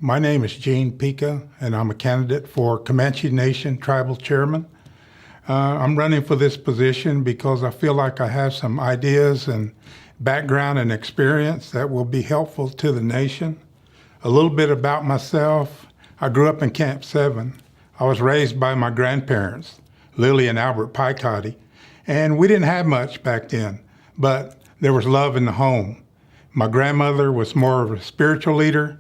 My name is Gene Pekah, and I'm a candidate for Comanche Nation Tribal Chairman. I'm running for this position because I feel like I have some ideas and background and experience that will be helpful to the nation. A little bit about myself. I grew up in Camp 7. I was raised by my grandparents, Lily and Albert Pekah, and we didn't have much back then, but there was love in the home. My grandmother was more of a spiritual leader,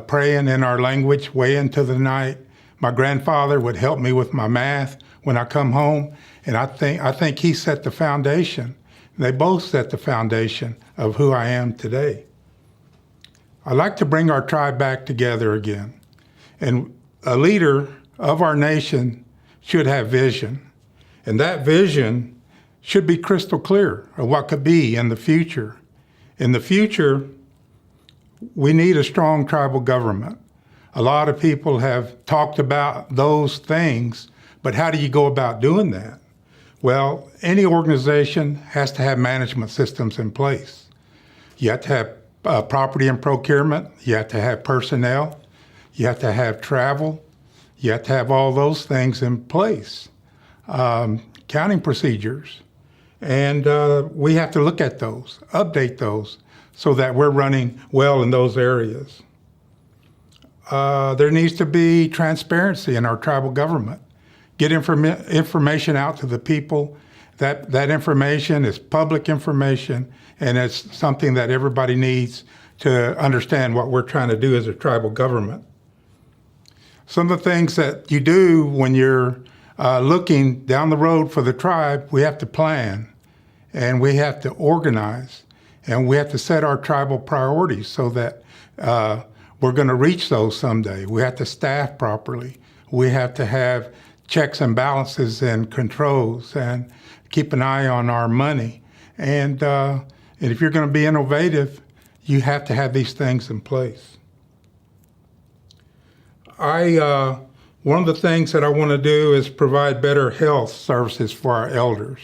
praying in our language way into the night. My grandfather would help me with my math when I come home, and I think he set the foundation. They both set the foundation of who I am today. I'd like to bring our tribe back together again. And a leader of our nation should have vision. And that vision should be crystal clear of what could be in the future. In the future, we need a strong tribal government. A lot of people have talked about those things, but how do you go about doing that? Well, any organization has to have management systems in place. You have to have property and procurement. You have to have personnel. You have to have travel. You have to have all those things in place. Counting procedures. And we have to look at those, update those, so that we're running well in those areas. There needs to be transparency in our tribal government. Get information out to the people. That information is public information, and it's something that everybody needs to understand what we're trying to do as a tribal government. Some of the things that you do when you're looking down the road for the tribe, we have to plan, and we have to organize, and we have to set our tribal priorities so that we're going to reach those someday. We have to staff properly. We have to have checks and balances and controls and keep an eye on our money. And if you're going to be innovative, you have to have these things in place. One of the things that I want to do is provide better health services for our elders.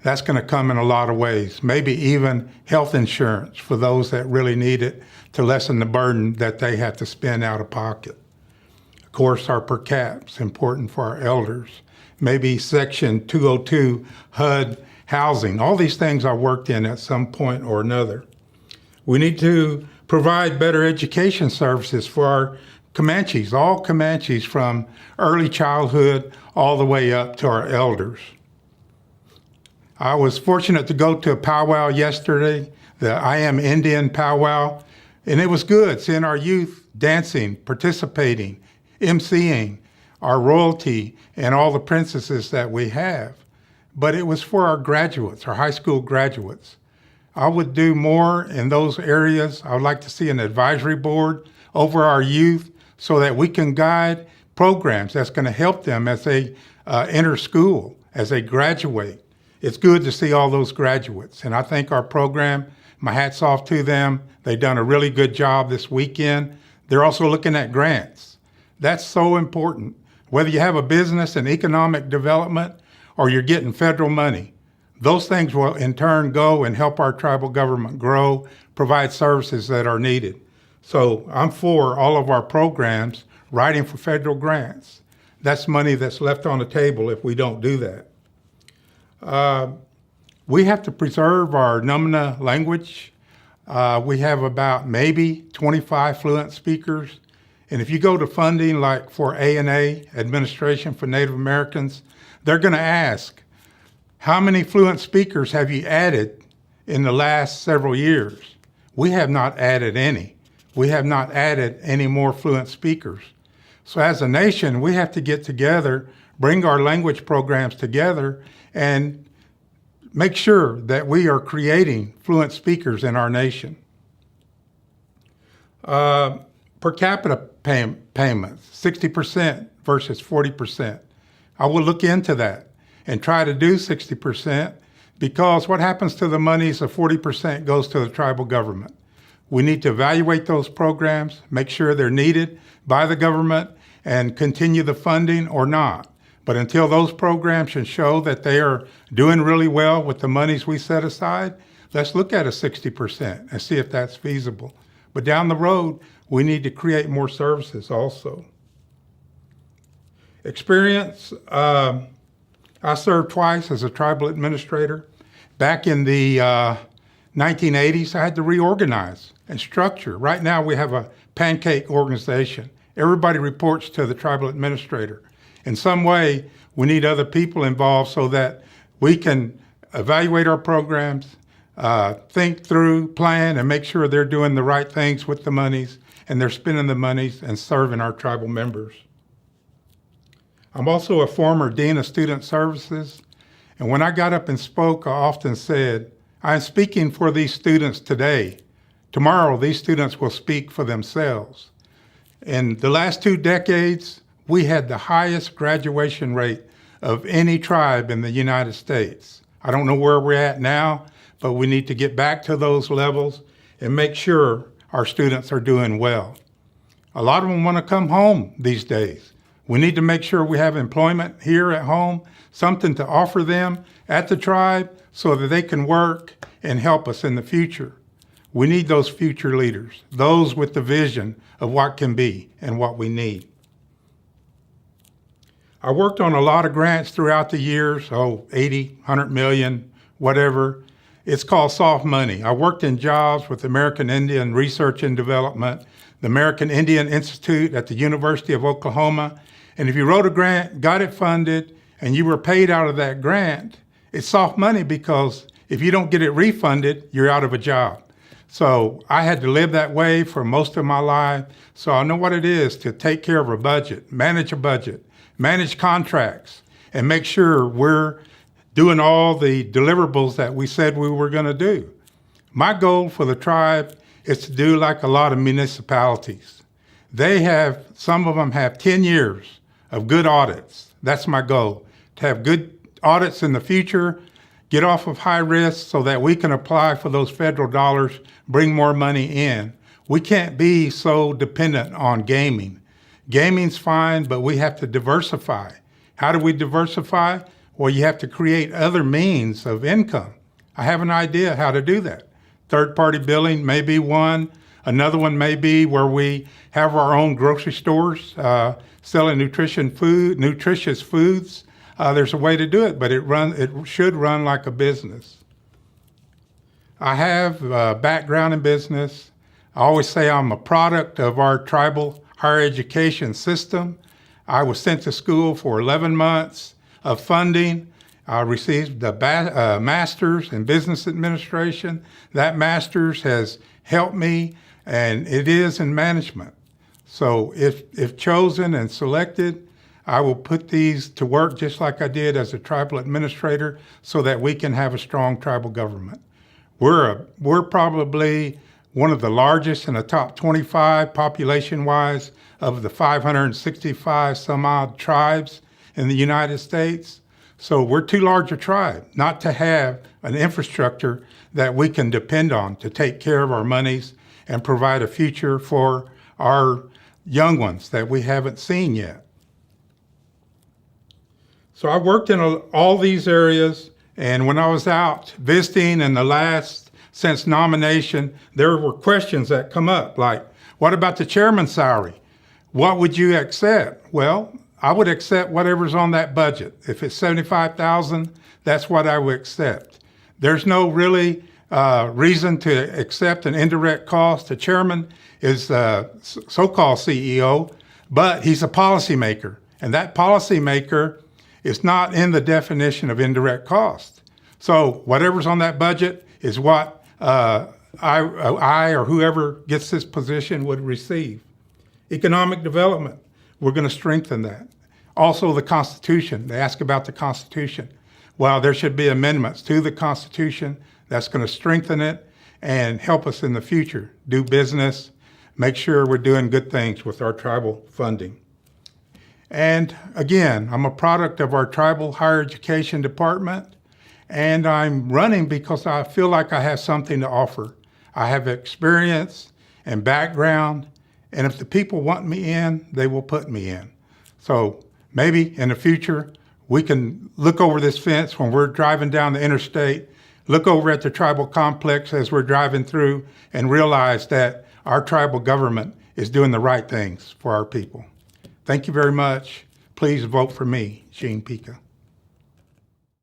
That's going to come in a lot of ways, maybe even health insurance for those that really need it to lessen the burden that they have to spend out of pocket. Of course, our per cap's important for our elders. Maybe Section 202 HUD housing. All these things I worked in at some point or another. We need to provide better education services for our Comanches, all Comanches from early childhood all the way up to our elders. I was fortunate to go to a powwow yesterday, the I Am Indian powwow, and it was good seeing our youth dancing, participating, emceeing, our royalty, and all the princesses that we have. But it was for our graduates, our high school graduates. I would do more in those areas. I would like to see an advisory board over our youth so that we can guide programs that's going to help them as they enter school, as they graduate. It's good to see all those graduates. And I think our program, my hat's off to them. They've done a really good job this weekend. They're also looking at grants. That's so important. Whether you have a business and economic development or you're getting federal money, those things will in turn go and help our tribal government grow, provide services that are needed. So I'm for all of our programs writing for federal grants. That's money that's left on the table if we don't do that. We have to preserve our Numina language. We have about maybe 25 fluent speakers. And if you go to funding like for A&A, Administration for Native Americans, they're going to ask, how many fluent speakers have you added in the last several years? We have not added any. We have not added any more fluent speakers. So as a nation, we have to get together, bring our language programs together, and make sure that we are creating fluent speakers in our nation. Per capita payments, 60% versus 40%. I will look into that and try to do 60% because what happens to the monies of 40% goes to the tribal government. We need to evaluate those programs, make sure they're needed by the government, and continue the funding or not. But until those programs can show that they are doing really well with the monies we set aside, let's look at a 60% and see if that's feasible. But down the road, we need to create more services also. Experience, I served twice as a tribal administrator. Back in the 1980s, I had to reorganize and structure. Right now, we have a pancake organization. Everybody reports to the tribal administrator. In some way, we need other people involved so that we can evaluate our programs, think through, plan, and make sure they're doing the right things with the monies and they're spending the monies and serving our tribal members. I'm also a former Dean of Student Services, and when I got up and spoke, I often said, I'm speaking for these students today. Tomorrow, these students will speak for themselves. In the last 2 decades, we had the highest graduation rate of any tribe in the United States. I don't know where we're at now, but we need to get back to those levels and make sure our students are doing well. A lot of them want to come home these days. We need to make sure we have employment here at home, something to offer them at the tribe so that they can work and help us in the future. We need those future leaders, those with the vision of what can be and what we need. I worked on a lot of grants throughout the years, 80, 100 million, whatever. It's called soft money. I worked in jobs with American Indian Research and Development, the American Indian Institute at the University of Oklahoma. And if you wrote a grant, got it funded, and you were paid out of that grant, it's soft money because if you don't get it refunded, you're out of a job. So I had to live that way for most of my life. So I know what it is to take care of a budget, manage contracts, and make sure we're doing all the deliverables that we said we were going to do. My goal for the tribe is to do like a lot of municipalities. Some of them have 10 years of good audits. That's my goal, to have good audits in the future, get off of high risk so that we can apply for those federal dollars, bring more money in. We can't be so dependent on gaming. Gaming's fine, but we have to diversify. How do we diversify? Well, you have to create other means of income. I have an idea how to do that. Third-party billing may be one. Another one may be where we have our own grocery stores selling nutritious foods. There's a way to do it, but it should run like a business. I have a background in business. I always say I'm a product of our tribal higher education system. I was sent to school for 11 months of funding. I received a master's in business administration. That master's has helped me, and it is in management. So if chosen and selected, I will put these to work just like I did as a tribal administrator so that we can have a strong tribal government. We're probably one of the largest in the top 25 population-wise of the 565 some odd tribes in the United States. So we're too large a tribe not to have an infrastructure that we can depend on to take care of our monies and provide a future for our young ones that we haven't seen yet. So I worked in all these areas, and when I was out visiting in the last, since nomination, there were questions that come up like, what about the chairman's salary? What would you accept? Well, I would accept whatever's on that budget. If it's $75,000, that's what I would accept. There's no really reason to accept an indirect cost. The chairman is a so-called CEO, but he's a policymaker, and that policymaker is not in the definition of indirect cost. So whatever's on that budget is what I or whoever gets this position would receive. Economic development, we're going to strengthen that. Also the Constitution, they ask about the Constitution. Well, there should be amendments to the Constitution that's going to strengthen it and help us in the future do business, make sure we're doing good things with our tribal funding. And again, I'm a product of our tribal higher education department, and I'm running because I feel like I have something to offer. I have experience and background, and if the people want me in, they will put me in. So maybe in the future, we can look over this fence when we're driving down the interstate, look over at the tribal complex as we're driving through, and realize that our tribal government is doing the right things for our people. Thank you very much. Please vote for me, Gene Pekah.